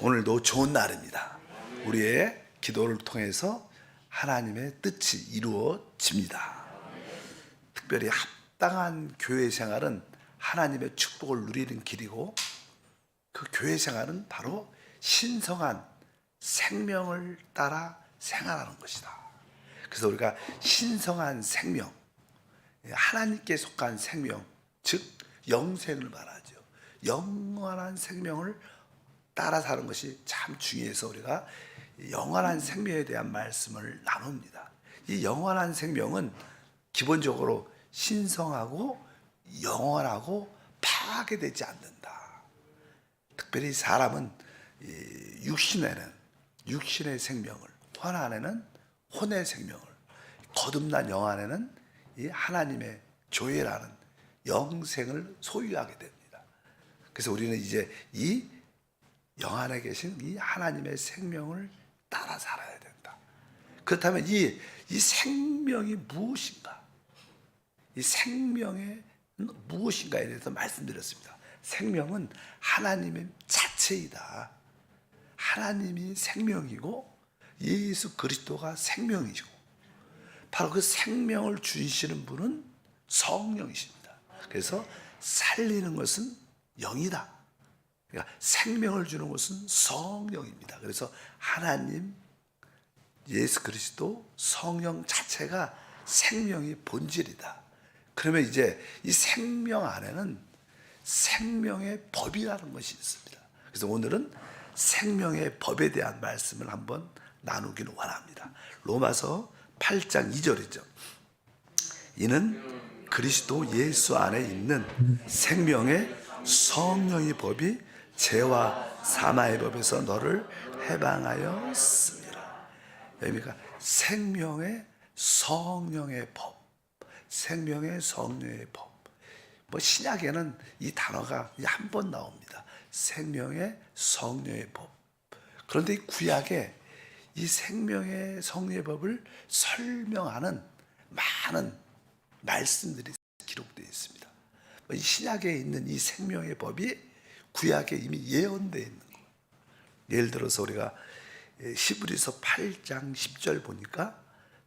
오늘도 좋은 날입니다. 우리의 기도를 통해서 하나님의 뜻이 이루어집니다. 특별히 합당한 교회 생활은 하나님의 축복을 누리는 길이고, 그 교회 생활은 바로 신성한 생명을 따라 생활하는 것이다. 그래서 우리가 신성한 생명, 하나님께 속한 생명, 즉 영생을 말하죠. 영원한 생명을 따라 사는 것이 참 중요해서 우리가 영원한 생명에 대한 말씀을 나눕니다. 이 영원한 생명은 기본적으로 신성하고 영원하고 파괴되지 않는다. 특별히 사람은 육신에는 육신의 생명을, 혼 안에는 혼의 생명을, 거듭난 영 안에는 이 하나님의 교회라는 영생을 소유하게 됩니다. 그래서 우리는 이제 이 영 안에 계신 이 하나님의 생명을 따라 살아야 된다. 그렇다면 이 생명이 무엇인가? 이 생명의 무엇인가에 대해서 말씀드렸습니다. 생명은 하나님의 자체이다. 하나님이 생명이고 예수 그리스도가 생명이시고, 바로 그 생명을 주시는 분은 성령이십니다. 그래서 살리는 것은 영이다. 그러니까 생명을 주는 것은 성령입니다. 그래서 하나님, 예수 그리스도, 성령 자체가 생명의 본질이다. 그러면 이제 이 생명 안에는 생명의 법이라는 것이 있습니다. 그래서 오늘은 생명의 법에 대한 말씀을 한번 나누기를 원합니다. 로마서 8장 2절이죠. 이는 그리스도 예수 안에 있는 생명의 성령의 법이 죄와 사망의 법에서 너를 해방하였습니다. 그러니까 생명의 성령의 법, 생명의 성령의 법. 신약에는 이 단어가 한 번 나옵니다. 생명의 성령의 법. 그런데 이 구약에 이 생명의 성령의 법을 설명하는 많은 말씀들이 기록되어 있습니다. 이 신약에 있는 이 생명의 법이 구약에 이미 예언되어 있는 거예요. 예를 들어서 우리가 히브리서 8장 10절 보니까,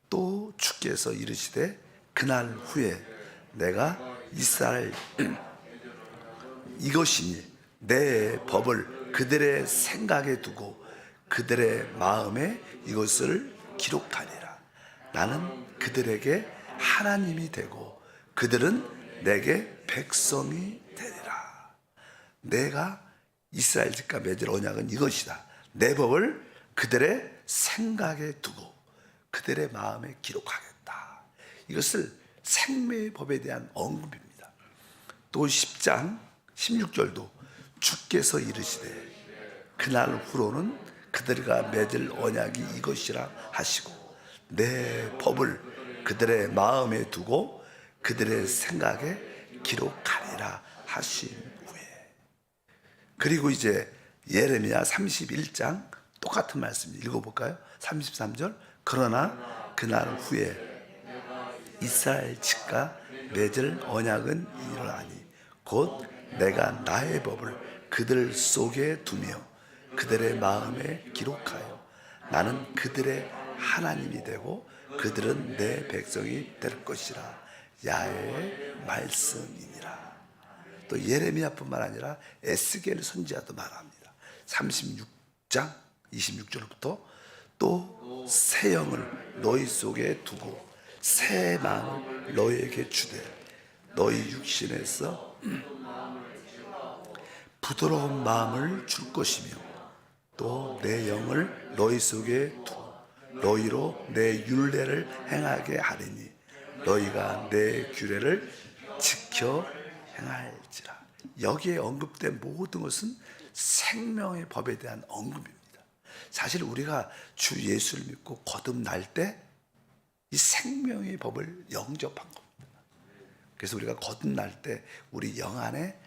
또 주께서 이르시되 그날 후에 내가 이스라엘 이것이니 내 법을 그들의 생각에 두고 그들의 마음에 이것을 기록하리라. 나는 그들에게 하나님이 되고 그들은 내게 백성이 되리라. 내가 이스라엘 집과 맺을 언약은 이것이다. 내 법을 그들의 생각에 두고 그들의 마음에 기록하겠다. 이것을 생명의 법에 대한 언급입니다. 또 10장 16절도 주께서 이르시되 그날 후로는 그들과 맺을 언약이 이것이라 하시고 내 법을 그들의 마음에 두고 그들의 생각에 기록하리라 하신 후에, 그리고 이제 예레미야 31장 똑같은 말씀 읽어볼까요? 33절 그러나 그날 후에 이스라엘 집과 맺을 언약은 이러하니 곧 내가 나의 법을 그들 속에 두며 그들의 마음에 기록하여 나는 그들의 하나님이 되고 그들은 내 백성이 될 것이라. 야의 말씀이니라. 또 예레미야뿐만 아니라 에스겔 선지자도 말합니다. 36장 26절부터 또 새 영을 너희 속에 두고 새 마음을 너희에게 주되 너희 육신에서 부드러운 마음을 줄 것이며 또 내 영을 너희 속에 두고 너희로 내 율례를 행하게 하리니 너희가 내 규례를 지켜 행할지라. 여기에 언급된 모든 것은 생명의 법에 대한 언급입니다. 사실 우리가 주 예수를 믿고 거듭날 때 이 생명의 법을 영접한 겁니다. 그래서 우리가 거듭날 때 우리 영 안에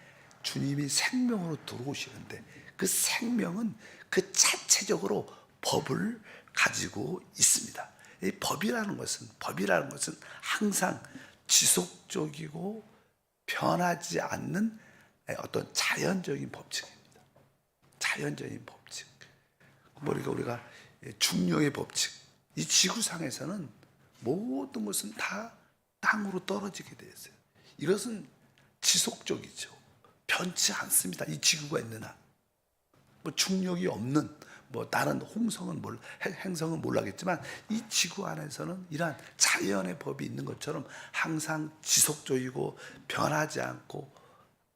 주님이 생명으로 들어오시는데, 그 생명은 그 자체적으로 법을 가지고 있습니다. 이 법이라는 것은 항상 지속적이고 변하지 않는 어떤 자연적인 법칙입니다. 자연적인 법칙. 우리가 중력의 법칙, 이 지구상에서는 모든 것은 다 땅으로 떨어지게 되어 있어요. 이것은 지속적이죠. 변치 않습니다. 이 지구가 있는 한. 중력이 없는 다른 행성은 몰라겠지만 이 지구 안에서는 이러한 자연의 법이 있는 것처럼 항상 지속적이고 변하지 않고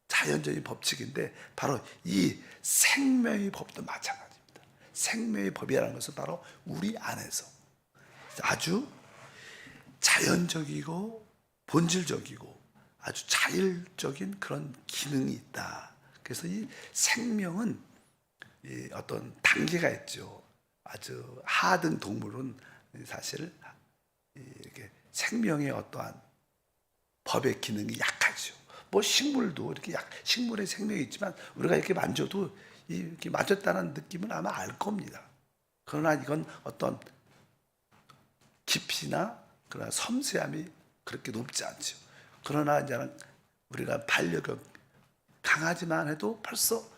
자연적인 법칙인데, 바로 이 생명의 법도 마찬가지입니다. 생명의 법이라는 것은 바로 우리 안에서 아주 자연적이고 본질적이고 아주 자율적인 그런 기능이 있다. 그래서 이 생명은 어떤 단계가 있죠. 아주 하등 동물은 사실 이렇게 생명의 어떠한 법의 기능이 약하죠. 식물도 이렇게 식물의 생명이 있지만 우리가 이렇게 만져도 이렇게 만졌다는 느낌은 아마 알 겁니다. 그러나 이건 어떤 깊이나 그러나 섬세함이 그렇게 높지 않죠. 그러나 이제는 우리가 반려견 강아지만 해도 벌써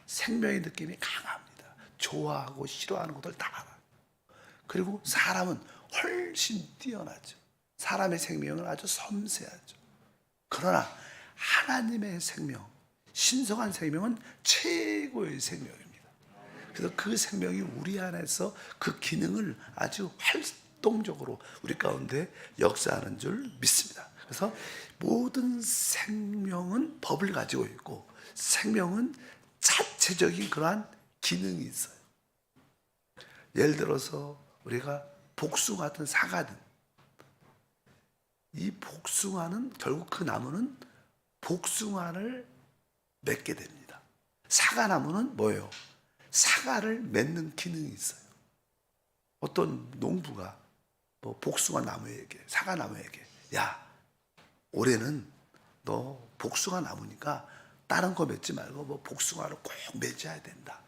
생명의 느낌이 강합니다. 좋아하고 싫어하는 것들 다 알아요. 그리고 사람은 훨씬 뛰어나죠. 사람의 생명은 아주 섬세하죠. 그러나 하나님의 생명, 신성한 생명은 최고의 생명입니다. 그래서 그 생명이 우리 안에서 그 기능을 아주 활동적으로 우리 가운데 역사하는 줄 믿습니다. 그래서 모든 생명은 법을 가지고 있고 생명은 자체적인 그러한 기능이 있어요. 예를 들어서 우리가 복숭아 같은 사과든, 이 복숭아는 결국 그 나무는 복숭아를 맺게 됩니다. 사과나무는 뭐예요? 사과를 맺는 기능이 있어요. 어떤 농부가 복숭아 나무에게, 사과 나무에게, 야, 올해는 너 복숭아 나무니까 다른 거 맺지 말고 복숭아를 꼭 맺어야 된다,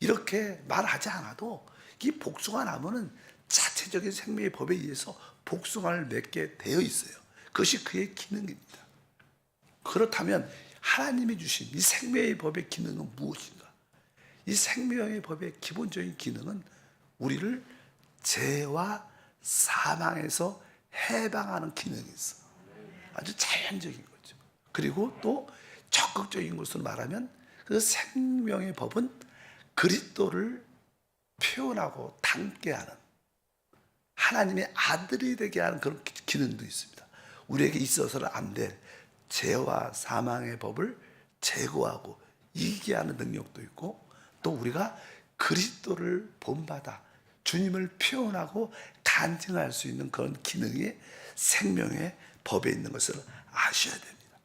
이렇게 말하지 않아도 이 복숭아 나무는 자체적인 생명의 법에 의해서 복숭아를 맺게 되어 있어요. 그것이 그의 기능입니다. 그렇다면 하나님이 주신 이 생명의 법의 기능은 무엇인가? 이 생명의 법의 기본적인 기능은 우리를 죄와 사망에서 해방하는 기능이 있어. 아주 자연적인 거죠. 그리고 또 적극적인 것으로 말하면 그 생명의 법은 그리스도를 표현하고 담게 하는, 하나님의 아들이 되게 하는 그런 기능도 있습니다. 우리에게 있어서는 안 될 죄와 사망의 법을 제거하고 이기게 하는 능력도 있고, 또 우리가 그리스도를 본받아 주님을 표현하고 간증할 수 있는 그런 기능이 생명의 법에 있는 것을 아셔야 됩니다.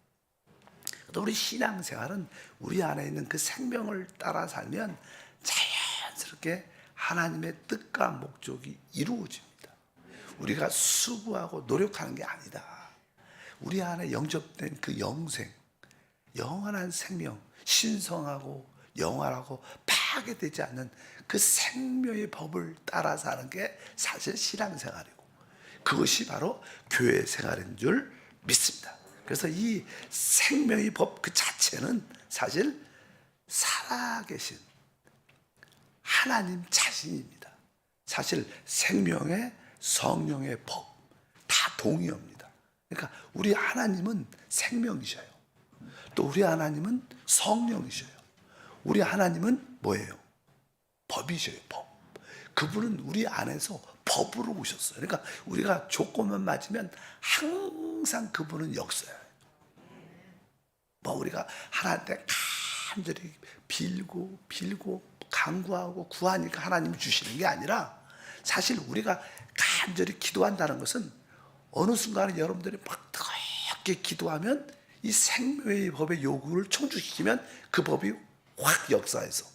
또 우리 신앙생활은 우리 안에 있는 그 생명을 따라 살면 자연스럽게 하나님의 뜻과 목적이 이루어집니다. 우리가 수고하고 노력하는 게 아니다. 우리 안에 영접된 그 영생, 영원한 생명, 신성하고 영원하고 파괴되지 않는 그 생명의 법을 따라 사는 게 사실 신앙생활이고, 그것이 바로 교회 생활인 줄 믿습니다. 그래서 이 생명의 법 그 자체는 사실 살아계신 하나님 자신입니다. 사실 생명의 성령의 법 다 동의합니다. 그러니까 우리 하나님은 생명이셔요. 또 우리 하나님은 성령이셔요. 우리 하나님은 뭐예요? 법이셔요. 법. 그분은 우리 안에서 법으로 오셨어요. 그러니까 우리가 조건만 맞으면 항상 그분은 역사예요. 우리가 하나님께 간절히 빌고 간구하고 구하니까 하나님이 주시는 게 아니라, 사실 우리가 간절히 기도한다는 것은 어느 순간에 여러분들이 막 뜨겁게 기도하면 이 생명의 법의 요구를 청주시키면 그 법이 확 역사해서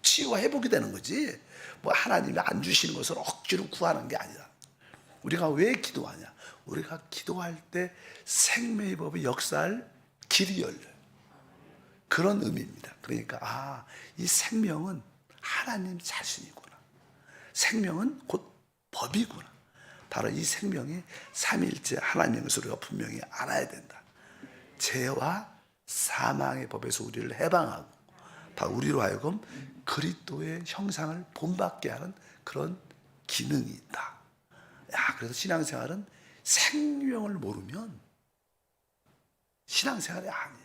치유와 회복이 되는 거지, 하나님이 안 주시는 것을 억지로 구하는 게 아니라. 우리가 왜 기도하냐? 우리가 기도할 때 생명의 법의 역사할 길이 열려요. 그런 의미입니다. 그러니까 이 생명은 하나님 자신이구나. 생명은 곧 법이구나. 바로 이 생명이 삼위일체 하나님인 것을 우리가 분명히 알아야 된다. 죄와 사망의 법에서 우리를 해방하고 바로 우리로 하여금 그리스도의 형상을 본받게 하는 그런 기능이 있다. 야, 그래서 신앙생활은 생명을 모르면 신앙생활이 아니에요.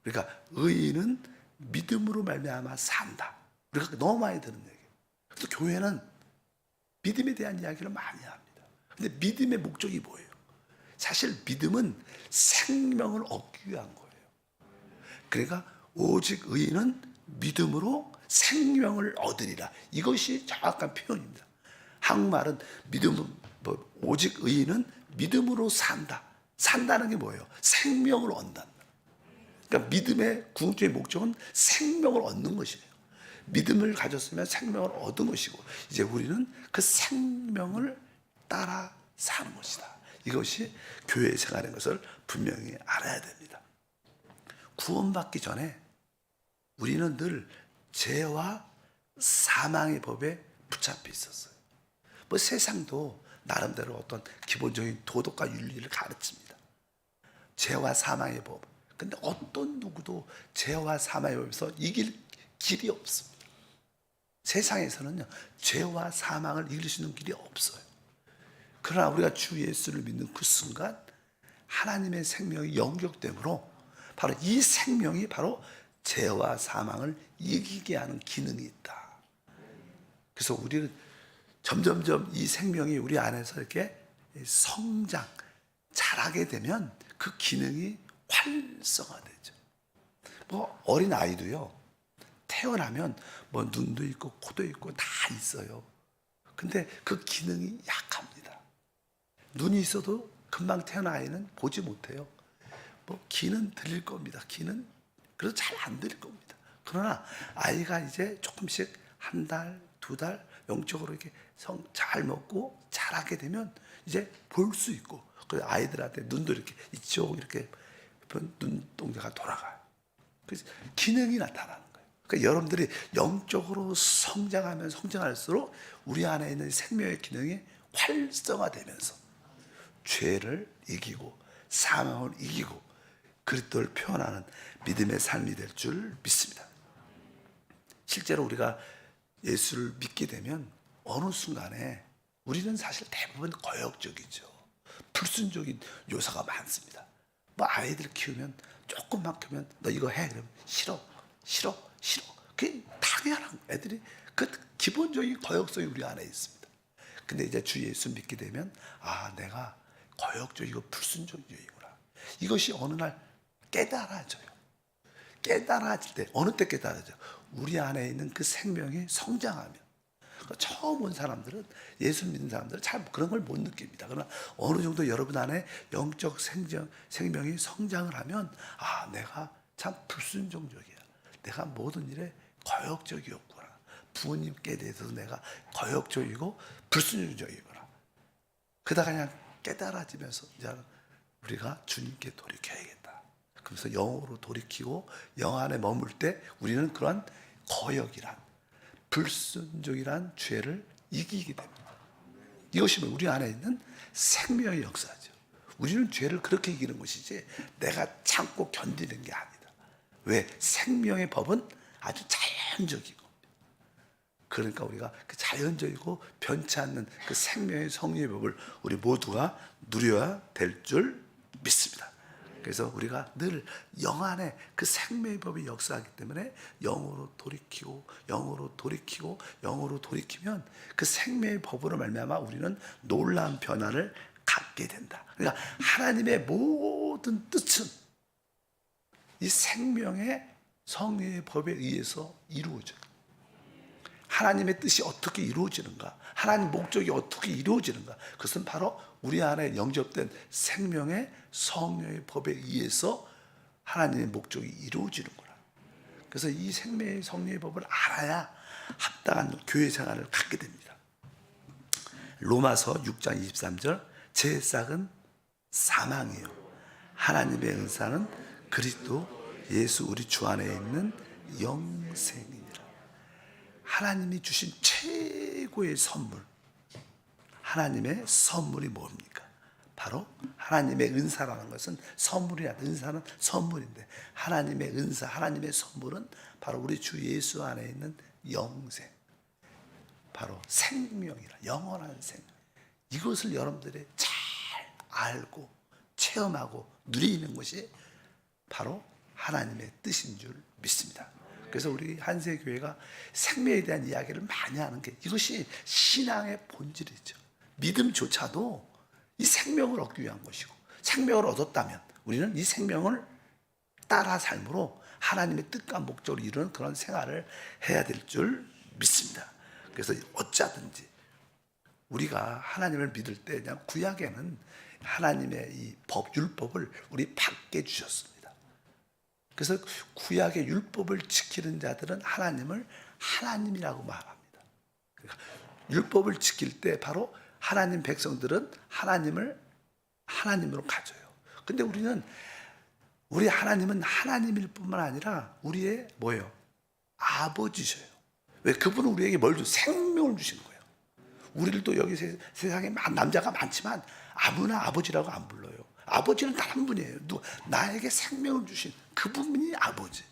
그러니까 의인은 믿음으로 말미암아 산다. 우리가 너무 많이 듣는 얘기예요. 그래서 교회는 믿음에 대한 이야기를 많이 합니다. 근데 믿음의 목적이 뭐예요? 사실 믿음은 생명을 얻기 위한 거예요. 그러니까 오직 의인은 믿음으로 생명을 얻으리라. 이것이 정확한 표현입니다. 한국말은 믿음은 오직 의인은 믿음으로 산다. 산다는 게 뭐예요? 생명을 얻는다. 그러니까 믿음의 궁극적인 목적은 생명을 얻는 것이에요. 믿음을 가졌으면 생명을 얻은 것이고, 이제 우리는 그 생명을 따라 사는 것이다. 이것이 교회 생활인 것을 분명히 알아야 됩니다. 구원받기 전에 우리는 늘 죄와 사망의 법에 붙잡혀 있었어요. 세상도 나름대로 어떤 기본적인 도덕과 윤리를 가르칩니다. 죄와 사망의 법. 근데 어떤 누구도 죄와 사망의 법에서 이길 길이 없습니다. 세상에서는요, 죄와 사망을 이길 수 있는 길이 없어요. 그러나 우리가 주 예수를 믿는 그 순간 하나님의 생명이 영격됨으로 바로 이 생명이 바로 죄와 사망을 이기게 하는 기능이 있다. 그래서 우리는 점점점 이 생명이 우리 안에서 이렇게 성장, 자라게 되면 그 기능이 활성화되죠. 어린 아이도요, 태어나면 눈도 있고 코도 있고 다 있어요. 근데 그 기능이 약합니다. 눈이 있어도 금방 태어난 아이는 보지 못해요. 귀는 들릴 겁니다. 귀는 그래서 잘 안 들릴 겁니다. 그러나 아이가 이제 조금씩 한 달, 두 달 영적으로 이렇게 잘 먹고 자라게 되면 이제 볼 수 있고, 그래서 아이들한테 눈도 이렇게 이쪽 이렇게 눈동자가 돌아가요. 그래서 기능이 나타나는 거예요. 그러니까 여러분들이 영적으로 성장하면 성장할수록 우리 안에 있는 생명의 기능이 활성화되면서 죄를 이기고 사망을 이기고 그리스도를 표현하는 믿음의 삶이 될 줄 믿습니다. 실제로 우리가 예수를 믿게 되면 어느 순간에 우리는 사실 대부분 거역적이죠. 불순종인 요소가 많습니다. 아이들 키우면 조금만 크면 너 이거 해. 그러면 싫어. 그게 당연한 애들이 그 기본적인 거역성이 우리 안에 있습니다. 근데 이제 주 예수 믿게 되면 내가 거역적이고 불순종적이구나. 이것이 어느 날 깨달아져요. 깨달아질 때, 어느 때 깨달아져? 우리 안에 있는 그 생명이 성장하면. 처음 온 사람들은, 예수 믿는 사람들은 잘 그런 걸 못 느낍니다. 그러나 어느 정도 여러분 안에 영적 생명이 성장을 하면 내가 참 불순종적이야. 내가 모든 일에 거역적이었구나. 부모님께 대해서도 내가 거역적이고 불순종적이구나. 그러다가 그냥 깨달아지면서 이제 우리가 주님께 돌이켜야겠다. 그래서 영으로 돌이키고 영 안에 머물 때 우리는 그러한 거역이란 불순종이란 죄를 이기게 됩니다. 이것이 우리 안에 있는 생명의 역사죠. 우리는 죄를 그렇게 이기는 것이지 내가 참고 견디는 게 아니다. 왜? 생명의 법은 아주 자연적인 겁니다. 그러니까 우리가 그 자연적이고 변치 않는 그 생명의 성령의 법을 우리 모두가 누려야 될 줄 믿습니다. 그래서 우리가 늘 영 안에 그 생명의 법이 역사하기 때문에 영으로 돌이키고 영으로 돌이키고 영으로 돌이키면 그 생명의 법으로 말미암아 우리는 놀라운 변화를 갖게 된다. 그러니까 하나님의 모든 뜻은 이 생명의 성령의 법에 의해서 이루어져요. 하나님의 뜻이 어떻게 이루어지는가? 하나님 목적이 어떻게 이루어지는가? 그것은 바로 우리 안에 영접된 생명의 성령의 법에 의해서 하나님의 목적이 이루어지는구나. 그래서 이 생명의 성령의 법을 알아야 합당한 교회 생활을 갖게 됩니다. 로마서 6장 23절 제 싹은 사망이요 하나님의 은사는 그리스도 예수 우리 주 안에 있는 영생이니라. 하나님이 주신 최고의 선물, 하나님의 선물이 뭡니까? 바로 하나님의 은사라는 것은 선물이야. 은사는 선물인데 하나님의 은사, 하나님의 선물은 바로 우리 주 예수 안에 있는 영생, 바로 생명이라, 영원한 생명. 이것을 여러분들이 잘 알고 체험하고 누리는 것이 바로 하나님의 뜻인 줄 믿습니다. 그래서 우리 한세교회가 생명에 대한 이야기를 많이 하는 게 이것이 신앙의 본질이죠. 믿음조차도 이 생명을 얻기 위한 것이고, 생명을 얻었다면 우리는 이 생명을 따라 삶으로 하나님의 뜻과 목적을 이루는 그런 생활을 해야 될 줄 믿습니다. 그래서 어쩌든지 우리가 하나님을 믿을 때 그냥 구약에는 하나님의 이 법, 율법을 우리 받게 주셨습니다. 그래서 구약의 율법을 지키는 자들은 하나님을 하나님이라고 말합니다. 그러니까 율법을 지킬 때 바로 하나님 백성들은 하나님을 하나님으로 가져요. 근데 우리 하나님은 하나님일 뿐만 아니라 우리의 뭐예요? 아버지셔요. 왜? 그분은 우리에게 뭘 줘? 생명을 주시는 거예요. 우리를 또 여기 세상에 남자가 많지만 아무나 아버지라고 안 불러요. 아버지는 단 한 분이에요. 나에게 생명을 주신 그분이 아버지.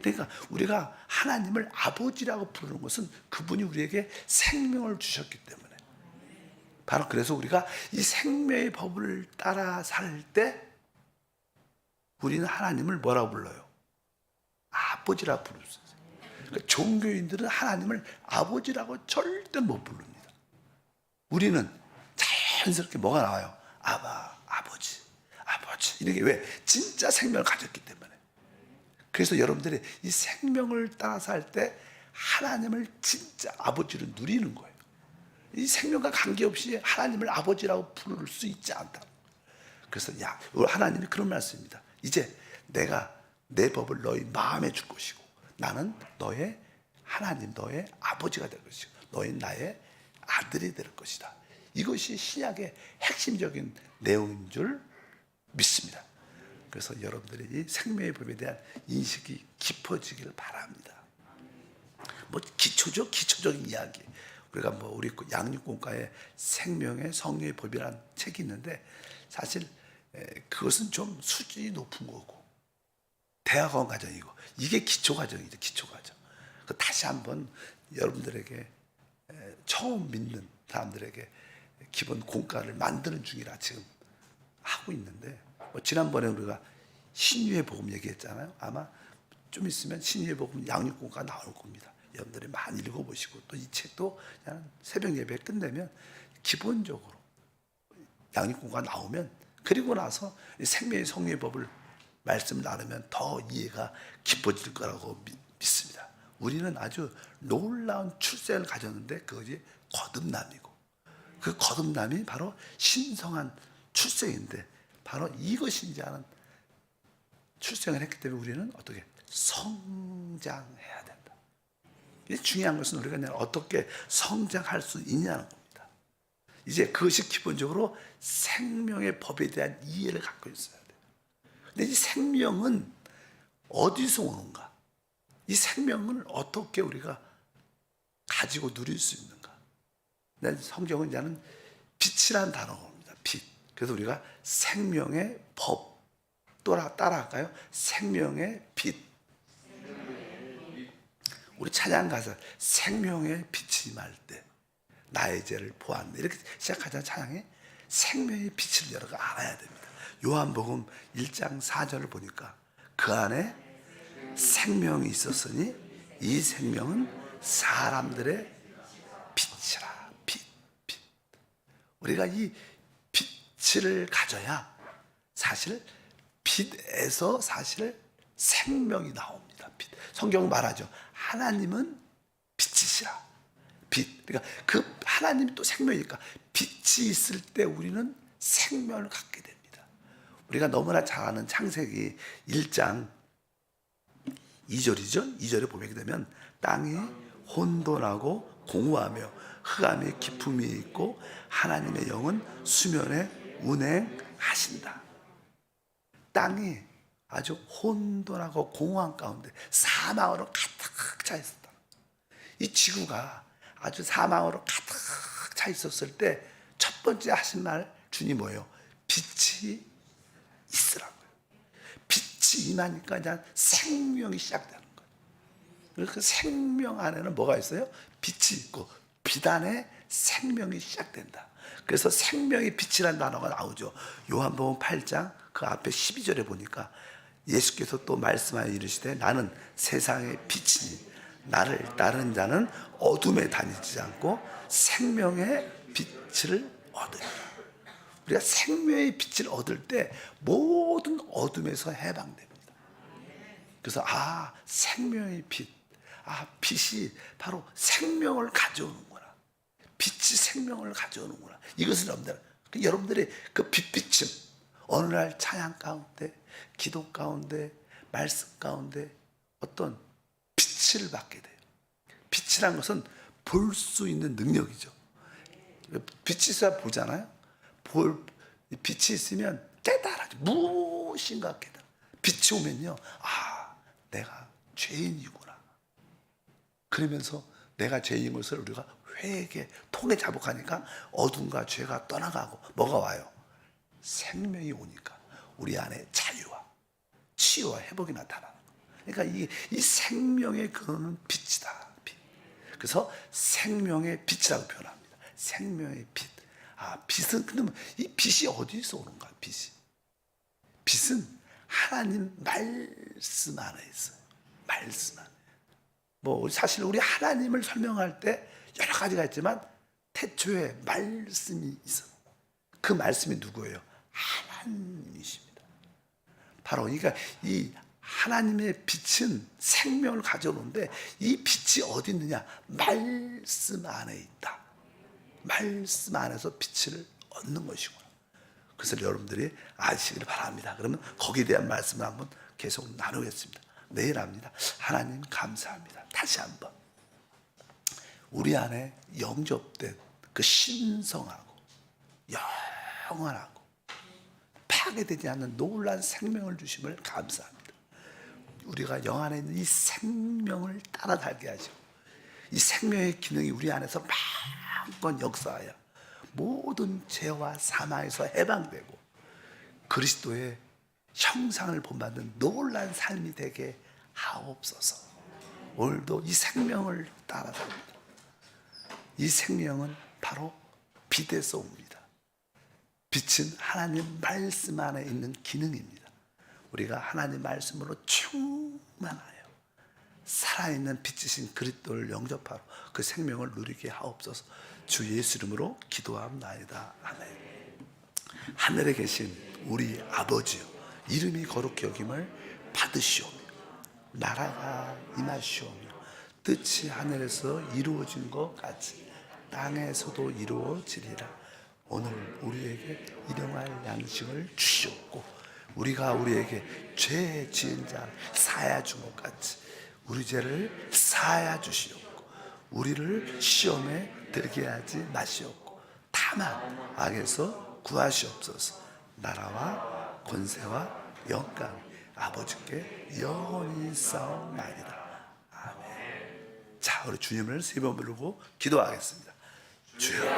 그러니까 우리가 하나님을 아버지라고 부르는 것은 그분이 우리에게 생명을 주셨기 때문에. 바로 그래서 우리가 이 생명의 법을 따라 살 때 우리는 하나님을 뭐라고 불러요? 아버지라고 부를 수 있어요. 그러니까 종교인들은 하나님을 아버지라고 절대 못 부릅니다. 우리는 자연스럽게 뭐가 나와요? 아바, 아버지, 아버지. 이렇게 왜? 진짜 생명을 가졌기 때문에. 그래서 여러분들이 이 생명을 따라 살 때 하나님을 진짜 아버지로 누리는 거예요. 이 생명과 관계없이 하나님을 아버지라고 부를 수 있지 않다. 그래서 하나님이 그런 말씀입니다. 이제 내가 내 법을 너희 마음에 줄 것이고 나는 너의 하나님, 너의 아버지가 될 것이고 너희 나의 아들이 될 것이다. 이것이 신약의 핵심적인 내용인 줄 믿습니다. 그래서 여러분들이 이 생명의 법에 대한 인식이 깊어지길 바랍니다. 뭐 기초죠, 기초적인 이야기. 우리가 우리 양육공과에 생명의 성령의 법이라는 책이 있는데 사실 그것은 좀 수준이 높은 거고 대학원 과정이고 이게 기초 과정이죠, 기초 과정. 다시 한번 여러분들에게 처음 믿는 사람들에게 기본 공과를 만드는 중이라 지금 하고 있는데 지난번에 우리가 신유의 복음 얘기했잖아요. 아마 좀 있으면 신유의 복음 양육공과 나올 겁니다. 여러분들이 많이 읽어보시고 또 이 책도 그냥 새벽 예배 끝내면 기본적으로 양육공과 나오면 그리고 나서 생명의 성령의 법을 말씀 나누면 더 이해가 깊어질 거라고 믿습니다. 우리는 아주 놀라운 출생을 가졌는데 그것이 거듭남이고 그 거듭남이 바로 신성한 출생인데 바로 이것인지 아는 출생을 했기 때문에 우리는 어떻게 성장해야 된다. 중요한 것은 우리가 그냥 어떻게 성장할 수 있냐는 겁니다. 이제 그것이 기본적으로 생명의 법에 대한 이해를 갖고 있어야 돼요. 근데 이 생명은 어디서 오는가? 이 생명을 어떻게 우리가 가지고 누릴 수 있는가? 성경은 이제는 빛이라는 단어가 옵니다. 빛. 그래서 우리가 생명의 법 따라할까요? 생명의 빛. 우리 찬양 가사 생명의 빛이 임할 때 나의 죄를 보았네 이렇게 시작하자. 찬양에 생명의 빛을 여러가 알아야 됩니다. 요한복음 1장 4절을 보니까 그 안에 생명이 있었으니 이 생명은 사람들의 빛이라. 빛. 우리가 이 빛을 가져야 사실 빛에서 사실 생명이 나옵니다. 빛. 성경은 말하죠. 하나님은 빛이시라. 빛. 그러니까 그 하나님이 또 생명이니까 빛이 있을 때 우리는 생명을 갖게 됩니다. 우리가 너무나 잘 아는 창세기 1장 2절이죠. 2절에 보게 되면 땅이 혼돈하고 공허하며 흑암의 깊음이 있고 하나님의 영은 수면에 운행하신다. 땅이 아주 혼돈하고 공허한 가운데 사망으로 가득 차 있었다. 이 지구가 아주 사망으로 가득 차 있었을 때 첫 번째 하신 말 주님 뭐예요? 빛이 있으라고요. 빛이 임하니까 이제 생명이 시작되는 거예요. 그 생명 안에는 뭐가 있어요? 빛이 있고 빛 안에 생명이 시작된다. 그래서 생명의 빛이라는 단어가 나오죠. 요한복음 8장 그 앞에 12절에 보니까 예수께서 또 말씀하여 이르시되 나는 세상의 빛이니 나를 따르는 자는 어둠에 다니지 않고 생명의 빛을 얻으리라. 우리가 생명의 빛을 얻을 때 모든 어둠에서 해방됩니다. 그래서 생명의 빛, 빛이 바로 생명을 가져오는구나. 빛이 생명을 가져오는구나. 이것을 여러분들의 그 빛비침, 어느 날 찬양 가운데, 기도 가운데, 말씀 가운데 어떤 빛을 받게 돼요. 빛이란 것은 볼 수 있는 능력이죠. 빛이 있어야 보잖아요. 빛이 있으면 깨달아져. 무엇인가 깨달아. 빛이 오면요, 내가 죄인이구나. 그러면서 내가 죄인 것을 우리가 회개, 통에 자복하니까 어둠과 죄가 떠나가고 뭐가 와요? 생명이 오니까 우리 안에 자유와 치유와 회복이 나타나는 거예요. 그러니까 이 생명의 근원은 빛이다. 빛. 그래서 생명의 빛이라고 표현합니다. 생명의 빛. 빛은 근데 이 빛이 어디서 오는가? 빛은 하나님 말씀 안에 있어요. 말씀 안에. 사실 우리 하나님을 설명할 때 여러 가지가 있지만 태초에 말씀이 있어요. 그 말씀이 누구예요? 하나님이십니다. 바로 그러니까 이 하나님의 빛은 생명을 가져오는데 이 빛이 어디 있느냐? 말씀 안에 있다. 말씀 안에서 빛을 얻는 것이구나. 그래서 여러분들이 아시기를 바랍니다. 그러면 거기에 대한 말씀을 한번 계속 나누겠습니다. 내일 합니다. 하나님 감사합니다. 다시 한번 우리 안에 영접된 그 신성하고 영원하고 파괴되지 않는 놀라운 생명을 주심을 감사합니다. 우리가 영 안에 있는 이 생명을 따라가게 하시고 이 생명의 기능이 우리 안에서 마음껏 역사하여 모든 죄와 사망에서 해방되고 그리스도의 형상을 본받는 놀라운 삶이 되게 하옵소서. 오늘도 이 생명을 따라갑니다. 이 생명은 바로 빛에서 옵니다. 빛은 하나님 말씀 안에 있는 기능입니다. 우리가 하나님 말씀으로 충만하여 살아있는 빛이신 그리스도를 영접하러 그 생명을 누리게 하옵소서. 주 예수 이름으로 기도합나이다. 아멘. 하늘에 계신 우리 아버지여, 이름이 거룩히 여김을 받으시오며 나라가 임하시오며 뜻이 하늘에서 이루어진 것 같이 땅에서도 이루어지리라. 오늘 우리에게 일용할 양식을 주시옵고 우리가 우리에게 죄 지은 자 사하여 준 것 같이 우리 죄를 사하여 주시옵고 우리를 시험에 들게 하지 마시옵고 다만 악에서 구하시옵소서. 나라와 권세와 영광 아버지께 영원히 싸움나이다. 아멘. 자, 우리 주님을 세 번 부르고 기도하겠습니다. 주여